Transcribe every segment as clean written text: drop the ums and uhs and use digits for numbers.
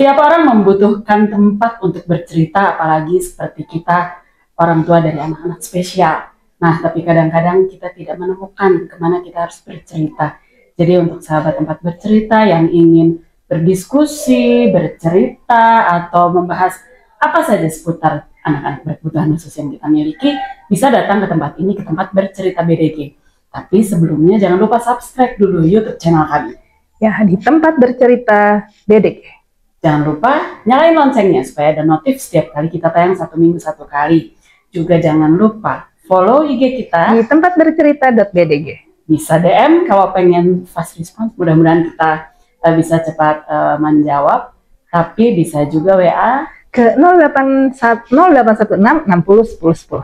Setiap orang membutuhkan tempat untuk bercerita, apalagi seperti kita, orang tua dari anak-anak spesial. Nah, tapi kadang-kadang kita tidak menemukan kemana kita harus bercerita. Jadi untuk sahabat tempat bercerita yang ingin berdiskusi, bercerita, atau membahas apa saja seputar anak-anak berkebutuhan khusus yang kita miliki, bisa datang ke tempat ini, ke tempat bercerita BDG. Tapi sebelumnya jangan lupa subscribe dulu YouTube channel kami. Ya, di tempat bercerita BDG. Jangan lupa nyalain loncengnya supaya ada notif setiap kali kita tayang 1 minggu 1 kali. Juga jangan lupa follow IG kita Di tempat bercerita.bdg. Bisa DM kalau pengen fast response. Mudah-mudahan kita bisa cepat menjawab. Tapi bisa juga WA Ke 0816 60 10 10.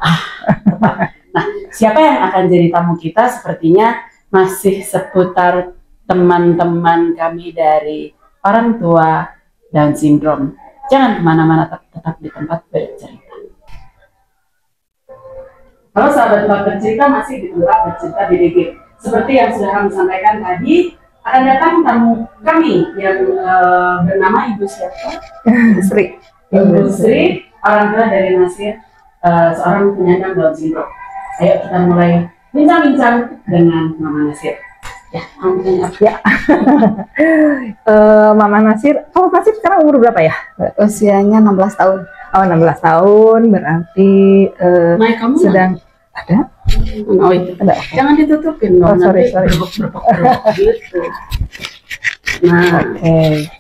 Nah, siapa yang akan jadi tamu kita? Sepertinya masih seputar teman-teman kami dari orang tua Down syndrome. Jangan kemana-mana, tetap di tempat bercerita. Kalau sahabat tempat bercerita masih di tempat bercerita BDG. Seperti yang sudah kami sampaikan tadi, akan datang tamu kami yang bernama Ibu siapa? Sri. Ibu Sri, orang tua dari Nasir, seorang penyandang Down syndrome. Ayo kita mulai bincang-bincang dengan Mama Nasir. Ya, ya. Mama Nasir, kalau Nasir sekarang umur berapa ya? Usianya 16 tahun. Oh, 16 tahun, berarti kamu sedang ada? Oh itu, ada. Jangan ditutupin dong. Oh, sorry. Gitu. Nah, Oke.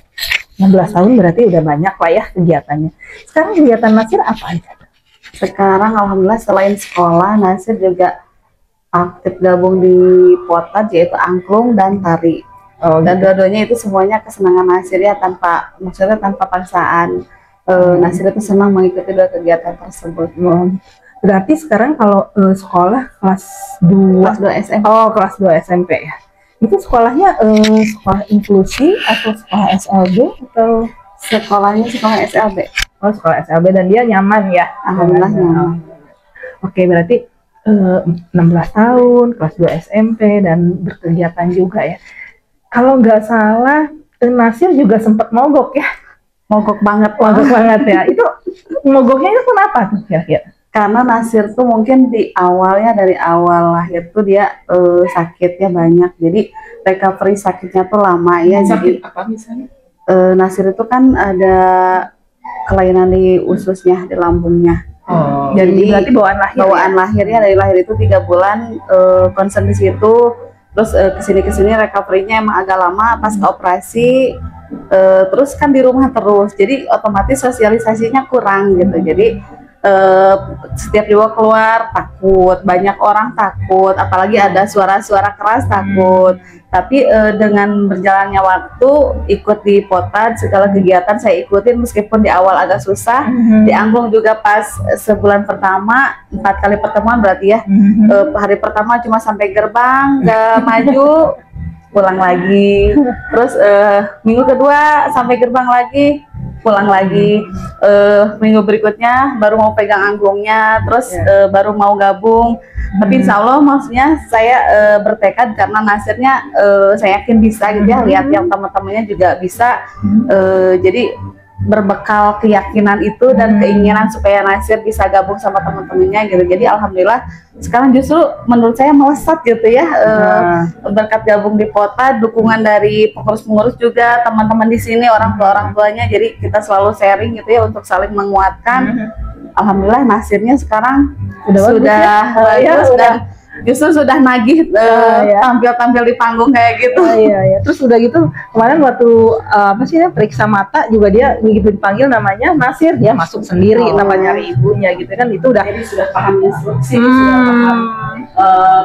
16 tahun berarti udah banyak lah ya kegiatannya. Sekarang kegiatan Nasir apa aja? Sekarang alhamdulillah selain sekolah, Nasir juga aktif gabung di Potad, yaitu angklung dan tari. Dan dua-duanya itu semuanya kesenangan Nasir ya, maksudnya tanpa paksaan. Nasir itu senang mengikuti dua kegiatan tersebut. Berarti sekarang kalau sekolah kelas 2 SMP. Oh, kelas 2 SMP ya. Itu sekolahnya sekolah inklusi atau sekolah SLB atau Sekolahnya sekolah SLB. Oh, sekolah SLB, dan dia nyaman ya? Alhamdulillah nyaman. Oke, berarti 16 tahun, kelas 2 SMP, dan berkegiatan juga ya. Kalau nggak salah, Nasir juga sempat mogok ya? Mogok banget. Mogok banget ya. Itu mogoknya itu kenapa tuh kira-kira? Karena Nasir tuh mungkin di awalnya, dari awal lahir tuh dia sakitnya banyak. Jadi recovery sakitnya tuh lama ya. Sakit Jadi apa misalnya? Nasir itu kan ada kelainan di ususnya, di lambungnya. Oh, Jadi berarti bawaan lahir lahirnya dari lahir itu 3 bulan concern di situ. Terus kesini recovery-nya emang agak lama pas operasi. Terus kan di rumah terus, jadi otomatis sosialisasinya kurang gitu. Jadi setiap dibawa keluar takut, banyak orang takut, apalagi ada suara-suara keras takut. Tapi dengan berjalannya waktu ikut di Potad, segala kegiatan saya ikutin meskipun di awal agak susah. Di angklung juga pas sebulan pertama, 4 kali pertemuan berarti ya. Hari pertama cuma sampai gerbang, gak maju, pulang lagi. Terus minggu kedua sampai gerbang lagi, pulang lagi. Minggu berikutnya baru mau pegang angklungnya, terus baru mau gabung. Tapi insya Allah maksudnya saya bertekad karena Nasirnya saya yakin bisa gitu ya, lihat yang teman-temannya juga bisa. Jadi berbekal keyakinan itu dan keinginan supaya Nasir bisa gabung sama teman-temannya gitu. Jadi alhamdulillah sekarang justru menurut saya melesat gitu ya, berkat gabung di Potad, dukungan dari pengurus-pengurus juga, teman-teman di sini, orang tuanya. Jadi kita selalu sharing gitu ya untuk saling menguatkan. Alhamdulillah Nasirnya sekarang sudah bagus dan justru sudah nagih tampil-tampil di panggung kayak gitu. Iya. Terus udah gitu kemarin waktu periksa mata juga dia begitu dipanggil namanya Nasir, dia masuk sendiri tanpa nyari ibunya gitu kan. Itu udah jadi sudah paham instruksi, sudah paham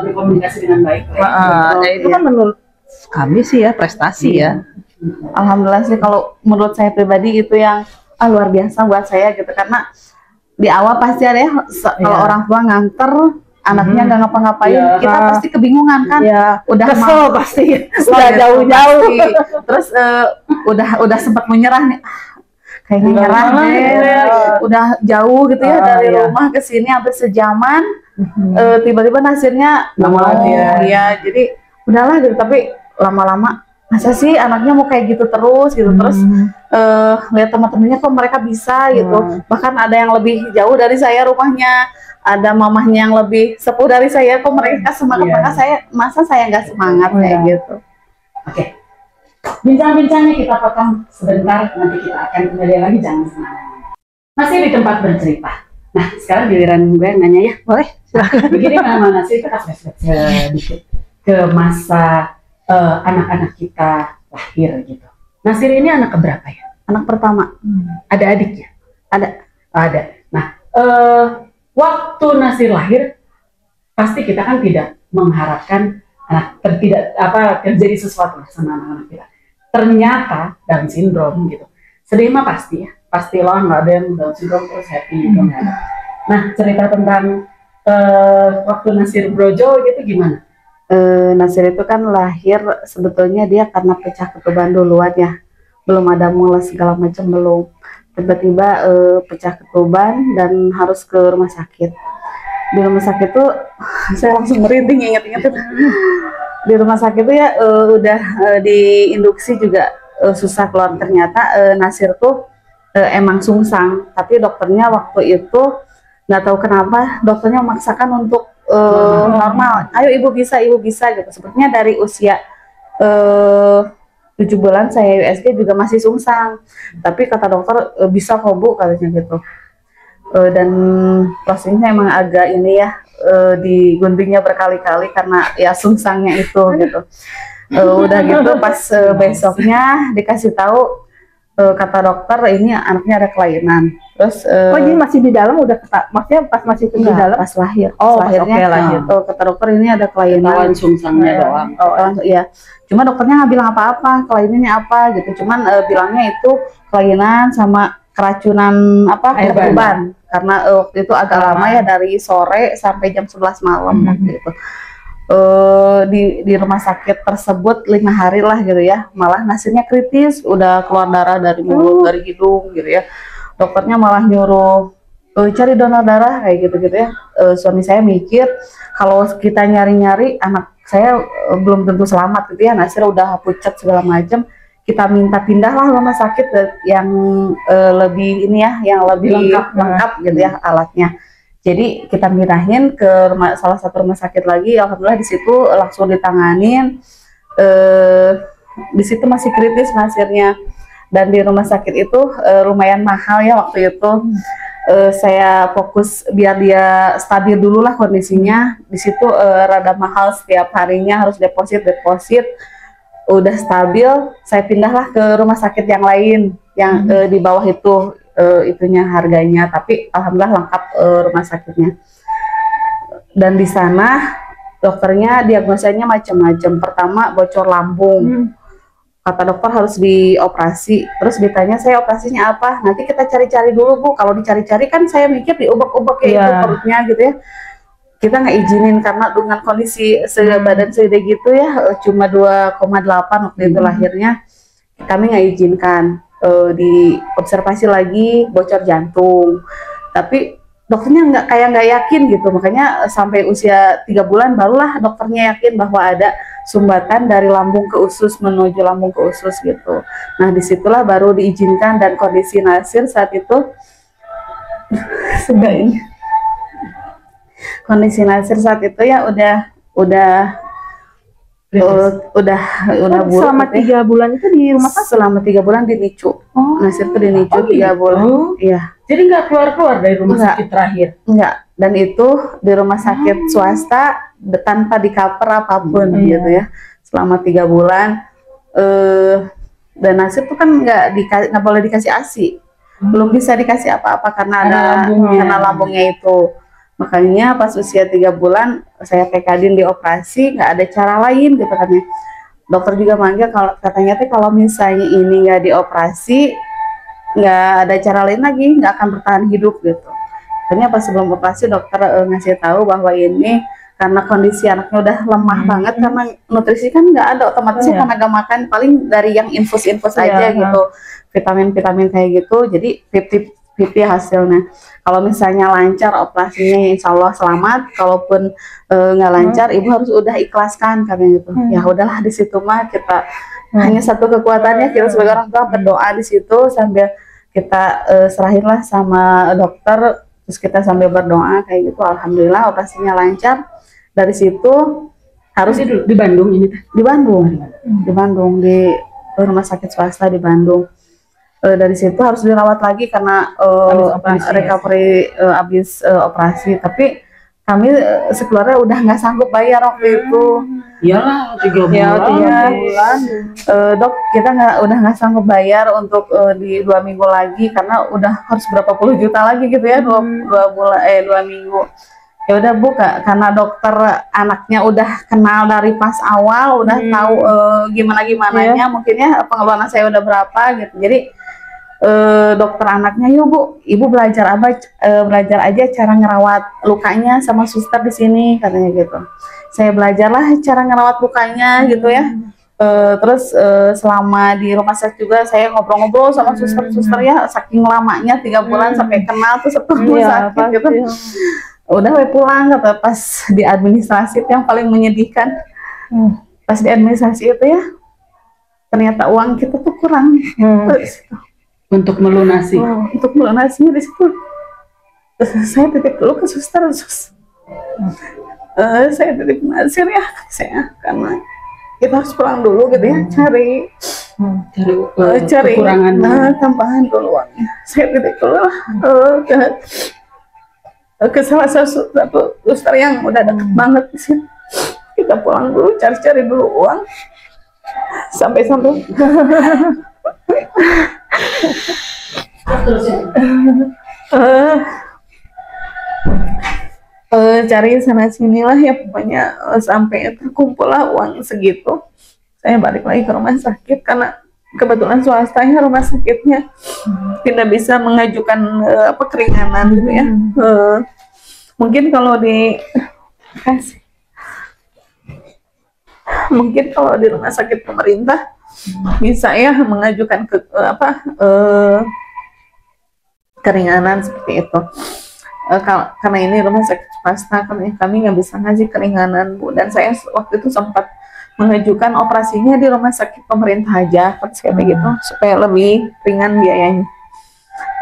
berkomunikasi dengan baik. Ya itu kan menurut kami sih ya prestasi ya. Alhamdulillah sih kalau menurut saya pribadi itu yang luar biasa buat saya gitu, karena di awal pasti ada ya kalau orang tua nganter anaknya nggak ngapa-ngapain, kita pasti kebingungan kan, udah kesel pasti, udah jauh-jauh, terus udah sempat menyerah nih, kayaknya nyerah deh, udah jauh gitu ya dari rumah ke sini hampir sejaman, tiba-tiba Nasirnya nggak mau, ya jadi udahlah gitu. Tapi lama-lama masa sih anaknya mau kayak gitu terus gitu. Terus lihat teman-temannya kok mereka bisa gitu, bahkan ada yang lebih jauh dari saya rumahnya, ada mamahnya yang lebih sepuh dari saya, kok mereka semangat, masa saya nggak semangat kayak gitu. Oke, bincang-bincangnya kita potong sebentar, nanti kita akan kembali lagi, jangan sembarangan. Masih di tempat bercerita. Nah, sekarang giliran gue yang nanya ya. Boleh, silakan. Begini Mama Nasir, kita flashback sedikit ke masa anak-anak kita lahir gitu. Nasir ini anak keberapa ya? Anak pertama. Ada adiknya? Ada. Ada. Nah, waktu Nasir lahir, pasti kita kan tidak mengharapkan tidak terjadi sesuatu sama anak-anak kita. Ternyata Down syndrome gitu. Sedih mah pasti ya. Pastilah nggak ada yang Down syndrome terus happy gitu. Nah, cerita tentang waktu Nasir Brojo gitu gimana? Nasir itu kan lahir sebetulnya dia karena pecah ketuban duluan ya, belum ada mulas segala macam, belum. Tiba-tiba pecah ketuban dan harus ke rumah sakit. Di rumah sakit tuh saya langsung merinding ingat-ingat itu. Di rumah sakit tuh ya udah diinduksi juga susah keluar. Ternyata Nasir tuh emang sungsang, tapi dokternya waktu itu nggak tahu kenapa dokternya memaksakan untuk normal. Ayo ibu bisa gitu. Sepertinya dari usia 7 bulan saya USG juga masih sungsang, tapi kata dokter bisa kok Bu, katanya gitu. Dan prosesnya emang agak ini ya, diguntingnya berkali-kali karena ya sungsangnya itu gitu. Udah gitu pas besoknya dikasih tahu, kata dokter ini anaknya ada kelainan. Terus Oh, jadi masih di dalam udah maksudnya pas masih di dalam? Pas lahir. Oh, pas lahirnya lahir. kata dokter ini ada kelainan. Sungsangnya doang. Iya. Cuma dokternya nggak bilang apa-apa, kelainannya apa gitu. Cuman bilangnya itu kelainan sama keracunan ketuban. Karena waktu itu agak lama ya, dari sore sampai jam 11 malam waktu itu. Di rumah sakit tersebut 5 hari lah gitu ya. Malah Nasirnya kritis, udah keluar darah dari mulut, dari hidung gitu ya. Dokternya malah nyuruh cari donor darah kayak gitu-gitu ya. Suami saya mikir kalau kita nyari-nyari anak saya belum tentu selamat gitu ya. Nasir udah pucat segala macam, kita minta pindahlah rumah sakit yang lebih ini ya, yang lebih lengkap gitu ya alatnya. Jadi kita pindahin ke salah satu rumah sakit lagi. Alhamdulillah di situ langsung ditanganin. Di situ masih kritis Nasirnya. Dan di rumah sakit itu lumayan mahal ya waktu itu. Saya fokus biar dia stabil dulu lah kondisinya. Di situ rada mahal, setiap harinya harus deposit. Udah stabil, saya pindahlah ke rumah sakit yang lain yang di bawah itu itunya harganya. Tapi alhamdulillah lengkap rumah sakitnya. Dan di sana dokternya diagnosanya macam-macam. Pertama bocor lambung. Kata dokter harus dioperasi. Terus ditanya saya operasinya apa? Nanti kita cari-cari dulu Bu. Kalau dicari-cari kan saya mikir diubek-ubek kayak itu perutnya gitu ya. Kita nggak izinin karena dengan kondisi badan segede gitu ya, cuma 2,8 waktu itu lahirnya. Kami nggak izinkan. Diobservasi lagi bocor jantung. Tapi dokternya nggak yakin gitu. Makanya sampai usia 3 bulan barulah dokternya yakin bahwa ada sumbatan dari lambung ke usus menuju lambung ke usus gitu. Nah disitulah baru diizinkan, dan kondisi Nasir saat itu kondisi Nasir saat itu ya udah buruk. Selama 3 bulan itu di rumah sakit? Selama 3 bulan di NICU. Nasir tuh di NICU 3 bulan. Iya. Jadi nggak keluar dari rumah sakit terakhir? Enggak. Dan itu di rumah sakit swasta tanpa di cover apapun gitu ya. Selama 3 bulan. Dan Nasir tuh kan nggak boleh dikasih ASI. Belum bisa dikasih apa-apa karena ada lambungnya itu. Makanya pas usia 3 bulan saya tekadin dioperasi, nggak ada cara lain gitu katanya. Dokter juga manggil katanya kalau misalnya ini nggak dioperasi, nggak ada cara lain lagi, nggak akan bertahan hidup gitu. Akhirnya pas sebelum operasi dokter ngasih tahu bahwa ini karena kondisi anaknya udah lemah banget, karena nutrisi kan nggak ada, otomatis karena nggak makan, paling dari yang infus-infus aja gitu, vitamin-vitamin kayak gitu. Jadi 50-50 hasilnya. Kalau misalnya lancar operasinya insya Allah selamat, kalaupun nggak lancar ibu harus udah ikhlaskan katanya gitu. Ya udahlah, di situ mah kita hanya satu kekuatannya kita sebagai orang tua berdoa di situ sambil kita serahinlah sama dokter, terus kita sambil berdoa kayak gitu. Alhamdulillah operasinya lancar. Dari situ harus di Bandung ini teh. di Bandung di rumah sakit swasta di Bandung. Dari situ harus dirawat lagi karena recovery habis operasi. Tapi kami sekeluarga udah nggak sanggup bayar waktu itu. Iyalah 3 bulan. bulan. Dok, kita udah nggak sanggup bayar untuk di 2 minggu lagi karena udah harus berapa puluh juta lagi gitu ya, 2 minggu. Ya udah Bu, karena dokter anaknya udah kenal dari pas awal, udah tahu gimana-gimananya, mungkin ya pengeluaran saya udah berapa gitu. Jadi dokter anaknya, yuk Bu, Ibu belajar aja cara ngerawat lukanya sama suster di sini katanya gitu. Saya belajarlah cara ngerawat lukanya gitu ya. Terus selama di rumah sakit juga saya ngobrol-ngobrol sama suster-suster ya, saking lamanya 3 bulan sampai kenal tuh setelah sakit gitu. Udah pulang kata, pas di administrasi itu yang paling menyedihkan. Pas di administrasi itu ya, ternyata uang kita tuh kurang. Untuk melunasi. Untuk melunasinya di situ. Terus saya titip dulu ke suster, saya titip Nasir ya, saya karena kita harus pulang dulu gitu ya, cari kekurangan tambahan dulu uangnya. Saya titip dulu ke salah satu suster yang udah deket banget di sini. Kita pulang dulu, cari dulu uang sampai cari sana sinilah ya pokoknya sampai terkumpul lah uang segitu. Saya balik lagi ke rumah sakit karena kebetulan swastanya rumah sakitnya tidak bisa mengajukan keringanan gitu ya. Mungkin kalau di rumah sakit pemerintah bisa ya mengajukan keringanan seperti itu. Karena ini rumah sakit swasta, kami nggak bisa ngasih keringanan Bu, dan saya waktu itu sempat mengajukan operasinya di rumah sakit pemerintah aja kayak gitu supaya lebih ringan biayanya.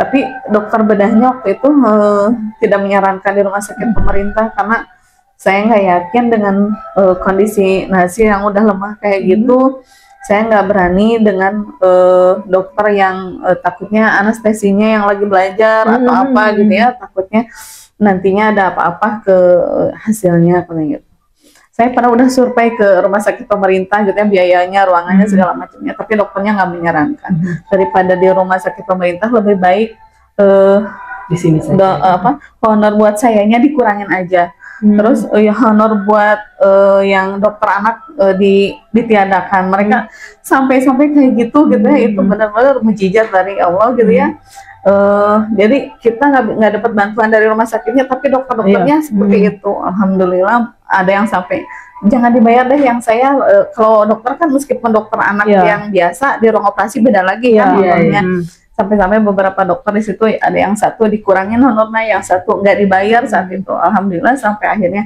Tapi dokter bedahnya waktu itu tidak menyarankan di rumah sakit pemerintah karena saya nggak yakin dengan kondisi Nasir yang udah lemah kayak gitu. Saya nggak berani dengan dokter yang takutnya anestesinya yang lagi belajar atau apa gitu ya, takutnya nantinya ada apa-apa ke hasilnya kayak gitu. Saya pernah udah survei ke rumah sakit pemerintah gitu ya, biayanya, ruangannya segala macamnya, tapi dokternya nggak menyarankan. Daripada di rumah sakit pemerintah lebih baik di sini saja. Honor buat sayanya dikurangin aja. Terus honor buat yang dokter anak ditiadakan. Mereka sampai kayak gitu ya, itu benar-benar mujizat dari Allah gitu ya. Jadi kita nggak dapat bantuan dari rumah sakitnya, tapi dokternya seperti itu. Alhamdulillah ada yang sampai jangan dibayar deh. Yang saya kalau dokter kan meskipun dokter anak yang biasa di ruang operasi beda lagi kan honornya. Sampai-sampai beberapa dokter di situ ada yang satu dikurangin honornya, yang satu nggak dibayar saat itu. Alhamdulillah sampai akhirnya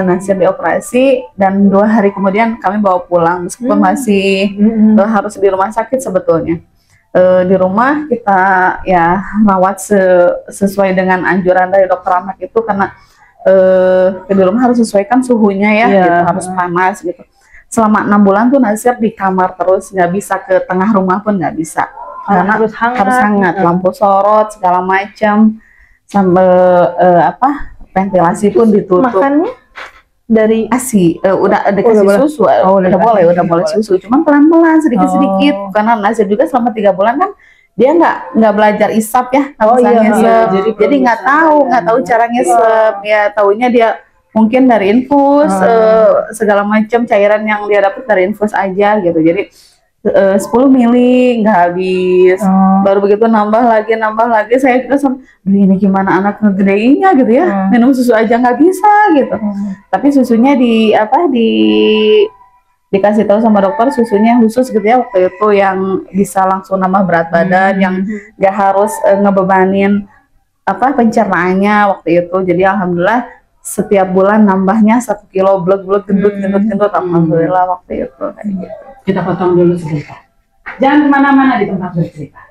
Nasir dioperasi dan 2 hari kemudian kami bawa pulang meskipun masih harus di rumah sakit sebetulnya. Di rumah kita ya rawat sesuai dengan anjuran dari dokter anak itu karena di rumah harus sesuaikan suhunya ya, gitu, harus panas gitu. Selama 6 bulan tuh Nasir di kamar terus, nggak bisa ke tengah rumah pun nggak bisa. Karena harus hangat, lampu sorot segala macam, sambil ventilasi pun ditutup. Makannya dari ASI udah dikasih susu, udah boleh susu, cuman pelan-pelan sedikit-sedikit karena Nasir juga selama 3 bulan kan dia nggak belajar isap ya, jadi nggak tahu cara ngisep ya, taunya dia mungkin dari infus segala macam cairan yang dia dapat dari infus aja gitu. Jadi 10 mili nggak habis, baru begitu nambah lagi saya juga ini gimana anak ngegedeinnya gitu ya, minum susu aja nggak bisa gitu. Tapi susunya dikasih tahu sama dokter susunya khusus gitu ya waktu itu, yang bisa langsung nambah berat badan, yang nggak harus ngebebanin pencernaannya waktu itu. Jadi alhamdulillah setiap bulan nambahnya 1 kilo, blek gendut. Alhamdulillah waktu itu kayak gitu. Kita potong dulu sebentar. Jangan kemana-mana di tempat bercerita.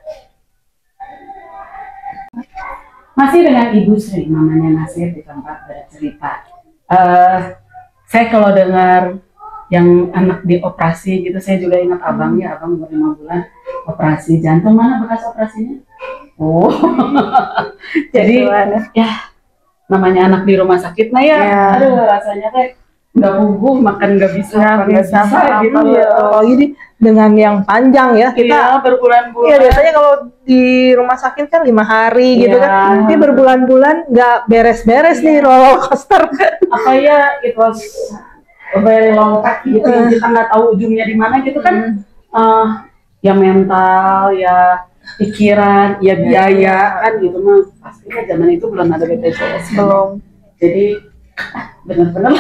Masih dengan Ibu Sri, mamanya Nasir di tempat bercerita. Saya kalau dengar yang anak dioperasi gitu, saya juga ingat abang ya, abang umur 5 bulan operasi jantung. Mana bekas operasinya? Oh, jadi ya namanya anak di rumah sakit, nah ya, aduh rasanya teh nggak puguh, makan nggak bisa gitu ya. Oh, jadi dengan yang panjang ya kita berbulan-bulan. Iya, biasanya kalau di rumah sakit kan 5 hari gitu kan. Tapi berbulan-bulan nggak beres-beres nih roller coaster. Apa ya, it was very long path gitu. Kita nggak tahu ujungnya di mana gitu kan. Ya mental, ya pikiran, ya biaya kan gitu mah. Pastinya zaman itu belum ada BPJS. Belum. Jadi benar-benar.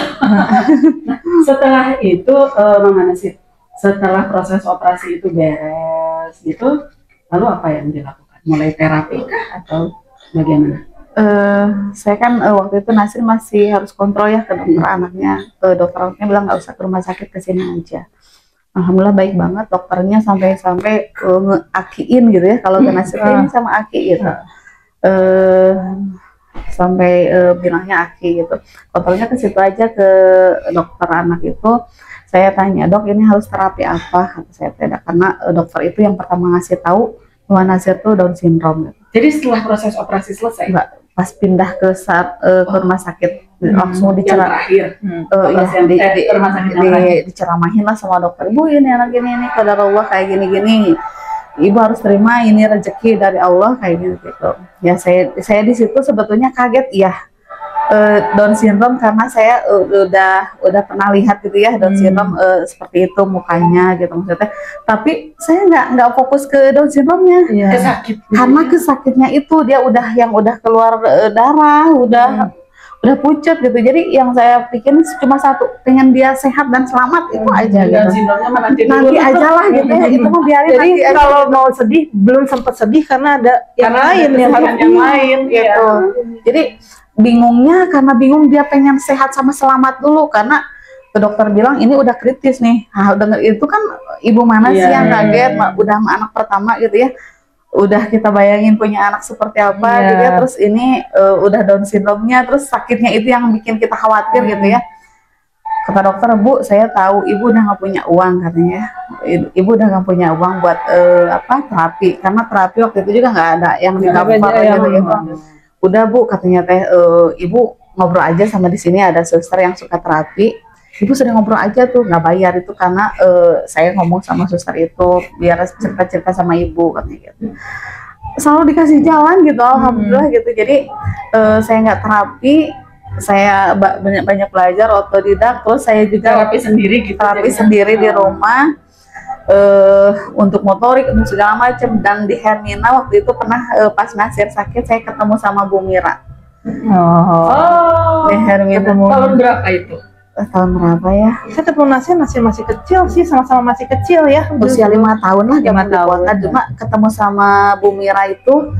Nah, setelah itu Mama Nasir, setelah proses operasi itu beres gitu, lalu apa yang dilakukan? Mulai terapi kah atau bagaimana? Saya kan waktu itu Nasir masih harus kontrol ya ke dokter anaknya. Dokter anaknya bilang nggak usah ke rumah sakit, ke sini aja. Alhamdulillah baik banget dokternya, sampai ngeakiin gitu ya, kalau ke Nasir ini sama aki gitu. Sampai bilangnya aki gitu. Kontrolnya ke situ aja, ke dokter anak itu. Saya tanya, dok ini harus terapi apa? Kata saya tidak, karena dokter itu yang pertama ngasih tahu bahwa Nasir tuh Down syndrome. Gitu. Jadi setelah proses operasi selesai? Enggak, pas pindah ke rumah sakit langsung diceramahin. Diceramahin lah sama dokter. Ibu ini anak ini kadar Allah kayak gini-gini. Ibu harus terima, ini rezeki dari Allah kayak gitu. Ya saya di situ sebetulnya kaget ya. Down syndrome, karena saya udah pernah lihat gitu ya Down syndrome seperti itu mukanya gitu maksudnya. Tapi saya nggak fokus ke Down syndrome-nya. Karena kesakitnya itu dia udah keluar darah, udah pucat gitu. Jadi yang saya pikirin cuma satu, pengen dia sehat dan selamat, itu aja gitu. Nanti aja lah gitu ya, itu mau biarin. Jadi kalau mau sedih belum sempat sedih karena ada yang lain gitu. Jadi bingungnya, karena bingung dia pengen sehat sama selamat dulu, karena dokter bilang ini udah kritis nih. Nah, denger itu kan ibu mana sih yang kaget, udah sama anak pertama gitu ya. Udah kita bayangin punya anak seperti apa gitu ya, terus ini udah Down syndrome-nya, terus sakitnya itu yang bikin kita khawatir gitu ya. Kata dokter, Bu, saya tahu ibu udah nggak punya uang katanya. Ibu udah nggak punya uang buat terapi, karena terapi waktu itu juga nggak ada yang di daftar gitu. Udah Bu, katanya teh, ibu ngobrol aja sama di sini ada suster yang suka terapi. Ibu sering ngobrol aja tuh, nggak bayar itu, karena saya ngomong sama suster itu biar cerita-cerita sama ibu katanya gitu. Selalu dikasih jalan gitu, alhamdulillah gitu. Jadi saya nggak terapi, saya banyak belajar otodidak, terus saya juga terapi sendiri gitu. Terapi sendiri di rumah. Untuk motorik, untuk segala macam. Dan di Hermina waktu itu pernah pas Nasir sakit, saya ketemu sama Bu Mira. Di Hermina. Tahun berapa itu? Tahun berapa ya? Saya ketemu Nasir masih kecil sih, sama-sama masih kecil ya. Usia 5 tahun lah, 5 tahun. Cuma ketemu sama Bu Mira itu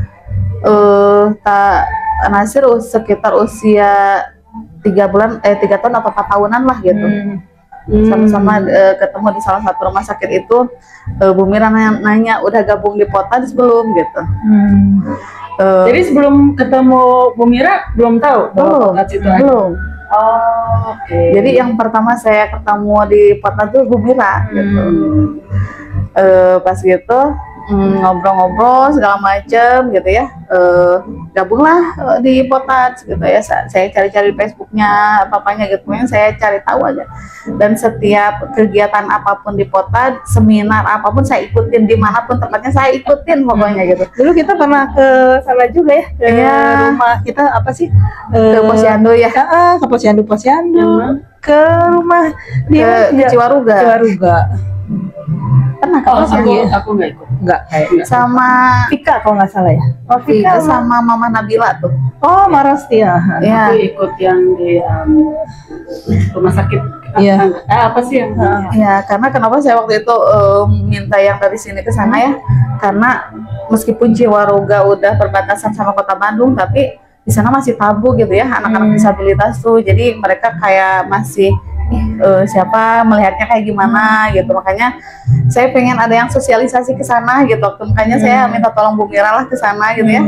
Nasir sekitar usia 3 tahun atau 4 tahunan lah gitu. Sama-sama ketemu di salah satu rumah sakit itu. Bu Mira nanya udah gabung di Potats belum gitu. Jadi sebelum ketemu Bu Mira belum tahu belum. Jadi yang pertama saya ketemu di Potats tuh Bu Mira gitu. Pas gitu ngobrol-ngobrol segala macem gitu ya, gabunglah di Potats gitu ya. Saya cari-cari Facebooknya papanya gitu, yang saya cari tahu aja. Dan setiap kegiatan apapun di Potats, seminar apapun saya ikutin, dimanapun tempatnya saya ikutin pokoknya gitu. Dulu kita pernah ke sana juga ya, ke rumah kita apa sih, ke Posyandu ya, ke Posyandu, ke rumah dia ke Ciwaruga. Pernah aku nggak ikut. Sama Vika kalau nggak salah ya. Vika sama Mama Nabila tuh. Oh, Marosti ya. Aku ikut yang di rumah sakit. Apa sih yang? Ya, karena kenapa saya waktu itu minta yang dari sini ke sana ya? Karena meskipun Ciwaruga udah perbatasan sama Kota Bandung, tapi di sana masih tabu gitu ya anak-anak disabilitas tuh, jadi mereka kayak masih siapa melihatnya kayak gimana gitu. Makanya saya pengen ada yang sosialisasi ke sana gitu. Makanya saya minta tolong Bu Mira lah ke sana gitu ya.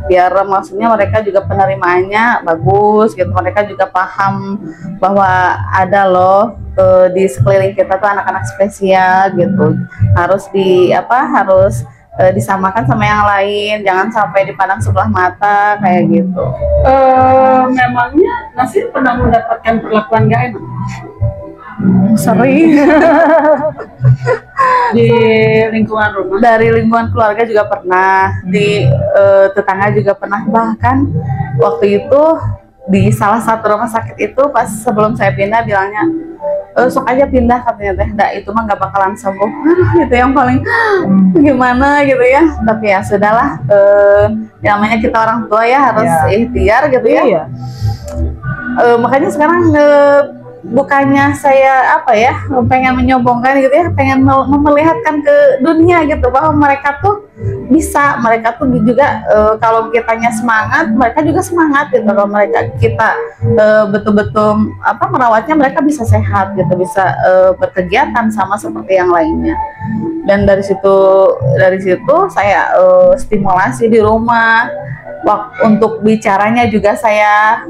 Biar maksudnya mereka juga penerimaannya bagus gitu. Mereka juga paham bahwa ada loh di sekeliling kita tuh anak-anak spesial gitu. Harus harus disamakan sama yang lain, jangan sampai dipandang sebelah mata kayak gitu. Memangnya Nasir pernah mendapatkan perlakuan gak enak? Sering. Di lingkungan rumah? Dari lingkungan keluarga juga pernah, di tetangga juga pernah. Bahkan waktu itu di salah satu rumah sakit itu pas sebelum saya pindah bilangnya, sok aja pindah katanya teh, itu mah nggak bakalan sembuh. Gitu yang paling gimana gitu ya. Tapi ya sudahlah, namanya kita orang tua ya harus ikhtiar gitu ya. Makanya sekarang bukannya saya pengen menyombongkan gitu ya, pengen memperlihatkan ke dunia gitu bahwa mereka tuh bisa, mereka tuh juga kalau kitanya semangat, mereka juga semangat gitu. Kalau kita betul-betul merawatnya, mereka bisa sehat gitu, bisa berkegiatan sama seperti yang lainnya. Dan dari situ saya stimulasi di rumah. Untuk bicaranya juga saya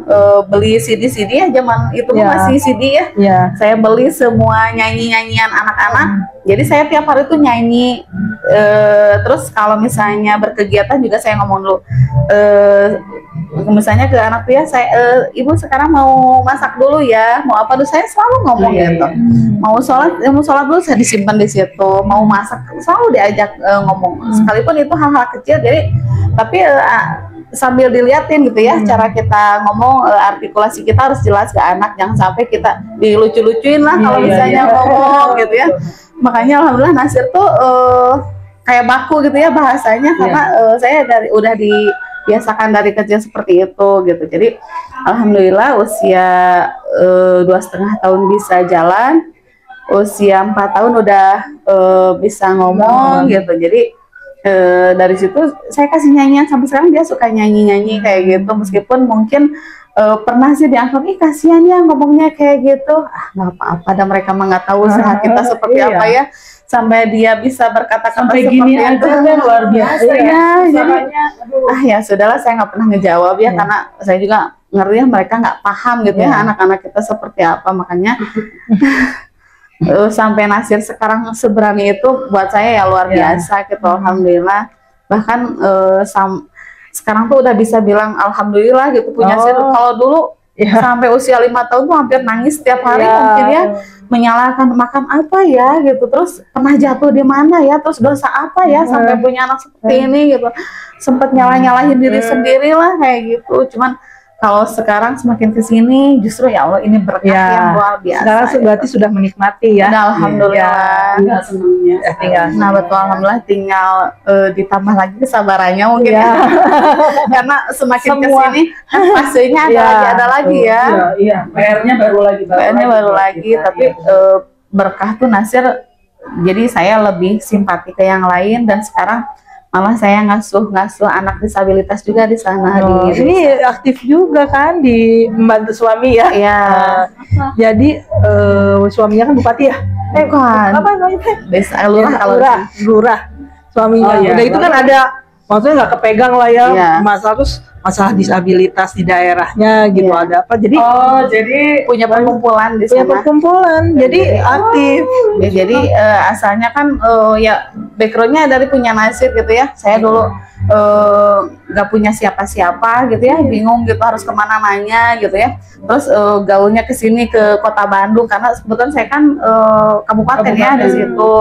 beli CD ya, zaman itu masih CD ya. Saya beli semua nyanyian anak-anak. Jadi saya tiap hari tuh nyanyi. Terus kalau misalnya berkegiatan juga saya ngomong dulu. Misalnya ke anak tuh ya, ibu sekarang mau masak dulu ya, mau apa dulu, saya selalu ngomong gitu. Mau sholat dulu saya disimpan di situ. Mau masak selalu diajak ngomong. Sekalipun itu hal-hal kecil, tapi sambil diliatin gitu ya, cara kita ngomong, artikulasi kita harus jelas ke anak, jangan sampai kita dilucu-lucuin lah kalau misalnya ngomong gitu ya. Makanya alhamdulillah Nasir tuh kayak baku gitu ya bahasanya, karena saya udah dibiasakan dari kecil seperti itu gitu. Jadi alhamdulillah usia 2,5 tahun bisa jalan, usia 4 tahun udah bisa ngomong gitu. Jadi dari situ saya kasih nyanyian, sampai sekarang dia suka nyanyi kayak gitu. Meskipun mungkin pernah sih dianggap, kasihan ya ngomongnya kayak gitu. Nggak apa-apa, dan mereka mah nggak tahu usaha kita seperti apa ya, sampai dia bisa berkata-kata seperti gini itu. aja luar biasa ya. Jadi ya sudahlah, saya nggak pernah ngejawab ya, karena saya juga ngeri ya mereka nggak paham gitu ya anak-anak kita seperti apa. Makanya sampai Nasir sekarang seberani itu buat saya ya luar biasa gitu. Alhamdulillah. Bahkan sekarang tuh udah bisa bilang alhamdulillah gitu punya Nasir. Kalau dulu sampai usia 5 tahun tuh hampir nangis setiap hari, mungkin ya menyalahkan makan apa ya gitu, terus pernah jatuh di mana ya, terus dosa apa ya sampai punya anak seperti ini gitu. Sempat nyalahin diri sendiri lah kayak gitu. Cuman kalau sekarang semakin kesini justru ya Allah ini berkah yang luar biasa. Sekarang berarti sudah menikmati ya. Alhamdulillah. Tinggal senangnya. Nah betul, alhamdulillah, tinggal ditambah lagi kesabarannya mungkin ya. Karena semakin kesini pastinya ada lagi ya. Iya, PR-nya baru lagi. Tapi berkah tuh Nasir. Jadi saya lebih simpati ke yang lain, dan sekarang malah saya ngasuh anak disabilitas juga di sana. Ini aktif juga kan di membantu suami ya? Iya. Jadi suaminya kan bupati ya? Bukan. Apa namanya? Desa Lurah. Suaminya. Udah itu kan ada, maksudnya nggak kepegang lah ya, masalah disabilitas di daerahnya gitu, ada apa? Jadi jadi punya perkumpulan di sana. Jadi aktif. Jadi asalnya kan backgroundnya dari punya Nasir gitu ya. Saya dulu nggak punya siapa-siapa gitu ya, bingung gitu harus kemana nanya gitu ya. Terus gaulnya ke sini ke kota Bandung, karena sebetulnya saya kan kabupaten ya, di situ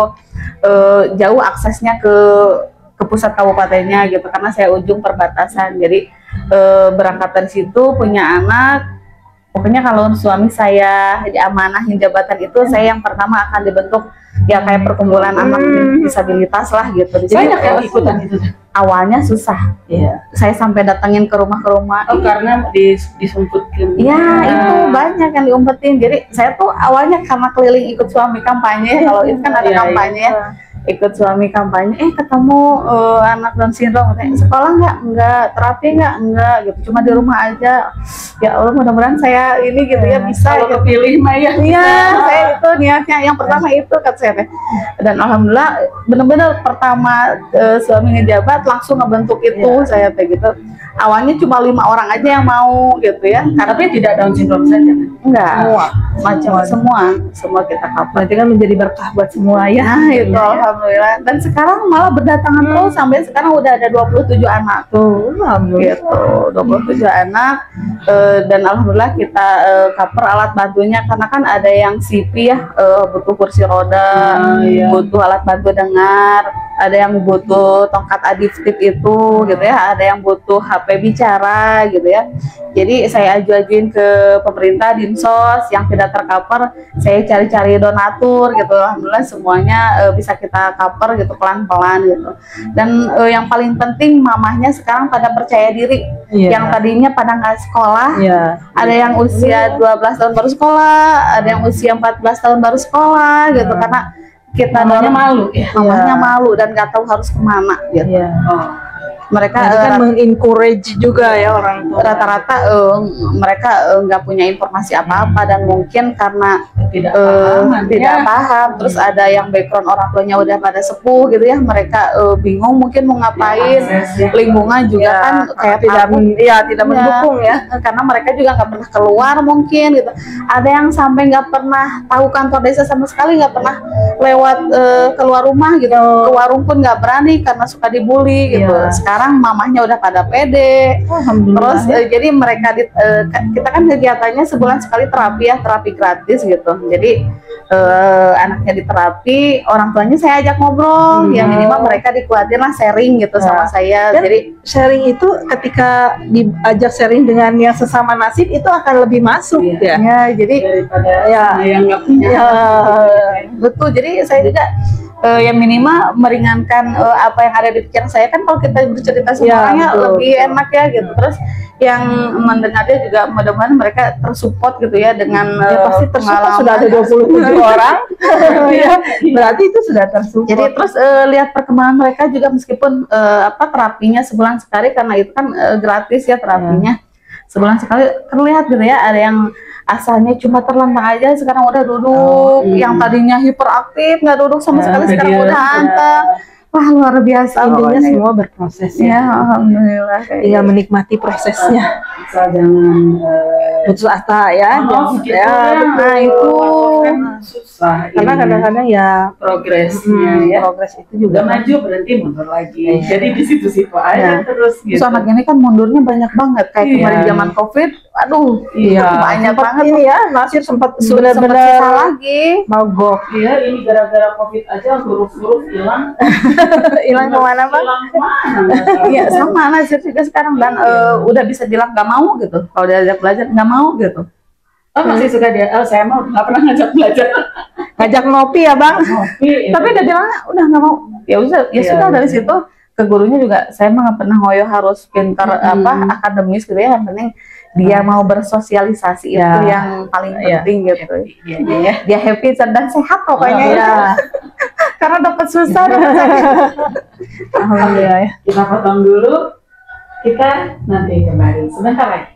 jauh aksesnya ke pusat kabupatennya gitu, karena saya ujung perbatasan. Jadi berangkat dari situ, punya anak. Pokoknya kalau suami saya diamanahin jabatan itu, saya yang pertama akan dibentuk ya kayak perkumpulan anak disabilitas lah gitu. Banyak yang ikutan itu. Awalnya susah. Saya sampai datangin ke rumah. Karena disumputkan. Iya, itu banyak yang diumpetin. Jadi saya tuh awalnya karena keliling ikut suami kampanye. Kalau itu kan ada kampanye ya. ikut suami kampanye, ketemu anak Down syndrome, sekolah nggak, terapi nggak gitu, cuma di rumah aja. Ya Allah, mudah-mudahan saya ini gitu ya bisa Kalau gitu. kepilih mah ya. Iya, saya itu niatnya yang pertama itu kata saya teh. Dan alhamdulillah benar-benar pertama suami ngejabat langsung ngebentuk itu saya teh gitu. Awalnya cuma 5 orang aja yang mau gitu ya. Tapi tidak Down syndrome saja kan? Enggak, macam semua kita cover. Berarti kan menjadi berkah buat semua ya. Nah, itu alhamdulillah. Dan sekarang malah berdatangan terus sampai sekarang udah ada 27 anak. Tuh, alhamdulillah. Gitu, 27 anak. Dan alhamdulillah kita cover alat bantunya karena kan ada yang CP ya, butuh kursi roda, butuh alat bantu dengar, ada yang butuh tongkat adiptif itu gitu ya, ada yang butuh HP bicara gitu ya. Jadi saya ajuin ke pemerintah Dinsos yang tidak tercover, saya cari-cari donatur gitu. Alhamdulillah semuanya bisa kita cover gitu pelan-pelan gitu. Dan yang paling penting mamahnya sekarang pada percaya diri. Yang tadinya pada nggak sekolah, ada yang usia 12 tahun baru sekolah, ada yang usia 14 tahun baru sekolah gitu, karena kita Mamanya malu ya. mamanya malu dan nggak tahu harus kemana gitu. Mereka kan mengencourage juga ya orang tua. rata-rata mereka nggak punya informasi apa-apa dan mungkin karena tidak paham, terus ada yang background orang tuanya udah pada sepuh gitu ya, mereka bingung mungkin mau ngapain. Lingkungan juga kan kayak tidak mendukung ya, karena mereka juga nggak pernah keluar mungkin gitu. Ada yang sampai nggak pernah tahu kantor desa sama sekali, nggak pernah lewat keluar rumah gitu, ke warung pun nggak berani karena suka dibully gitu. Sekarang mamahnya udah pada pede. Terus jadi mereka kita kan kegiatannya sebulan sekali terapi ya, terapi gratis gitu. Jadi anaknya diterapi, orang tuanya saya ajak ngobrol, yang minimal mereka dikuatin lah sharing gitu sama saya. Dan jadi sharing itu ketika diajak sharing dengan yang sesama nasib itu akan lebih masuk ya. Jadi daripada yang nggak punya. Betul. Jadi saya juga yang minimal meringankan apa yang ada di pikiran saya, kan kalau kita bercerita sama orangnya lebih enak ya gitu. Terus yang mendengarnya juga mudah-mudahan mereka tersupport gitu ya dengan Pasti tersupport, pengalaman. sudah ada 27 orang. Berarti itu sudah tersupport. Jadi terus lihat perkembangan mereka juga meskipun terapinya sebulan sekali, karena itu kan gratis ya terapinya. Sebulan sekali terlihat gitu ya, ada yang asalnya cuma terlentang aja sekarang udah duduk, yang tadinya hiperaktif nggak duduk sama sekali sekarang udah anteng. Wah, luar biasa. Intinya semua berproses ya. Alhamdulillah. Tinggal menikmati prosesnya. Asal jangan Putus asa ya. Nah itu susah. Karena kadang-kadang ya progresnya ya. Progres itu juga Udah maju berarti mundur lagi. Jadi di situ-situ aja terus gitu. So, anak ini kan mundurnya banyak banget kayak kemarin zaman COVID. Aduh, banyak banget ini ya. Nasir sempat benar-benar benar-benar lagi mogok. Iya, ini gara-gara COVID aja huruf-huruf hilang. Hilang kemana Bang? Hilang kemana? Iya, sama Nasir juga sekarang, dan udah bisa bilang nggak mau gitu. Kalau diajak belajar nggak mau gitu. Oh, masih suka dia. Saya mau nggak pernah ngajak belajar. Ngajak ngopi ya Bang? Ngopi. Tapi udah bilang udah nggak mau. Ya udah, ya sudah dari situ. Ke gurunya juga saya mah nggak pernah ngoyo harus pintar akademis gitu ya. Yang penting dia mau bersosialisasi itu yang paling penting gitu. Dia happy, cerdas, sehat pokoknya ya. Karena dapat susah. Alhamdulillah ya. Kita potong dulu. Kita nanti kembali sebentar lagi.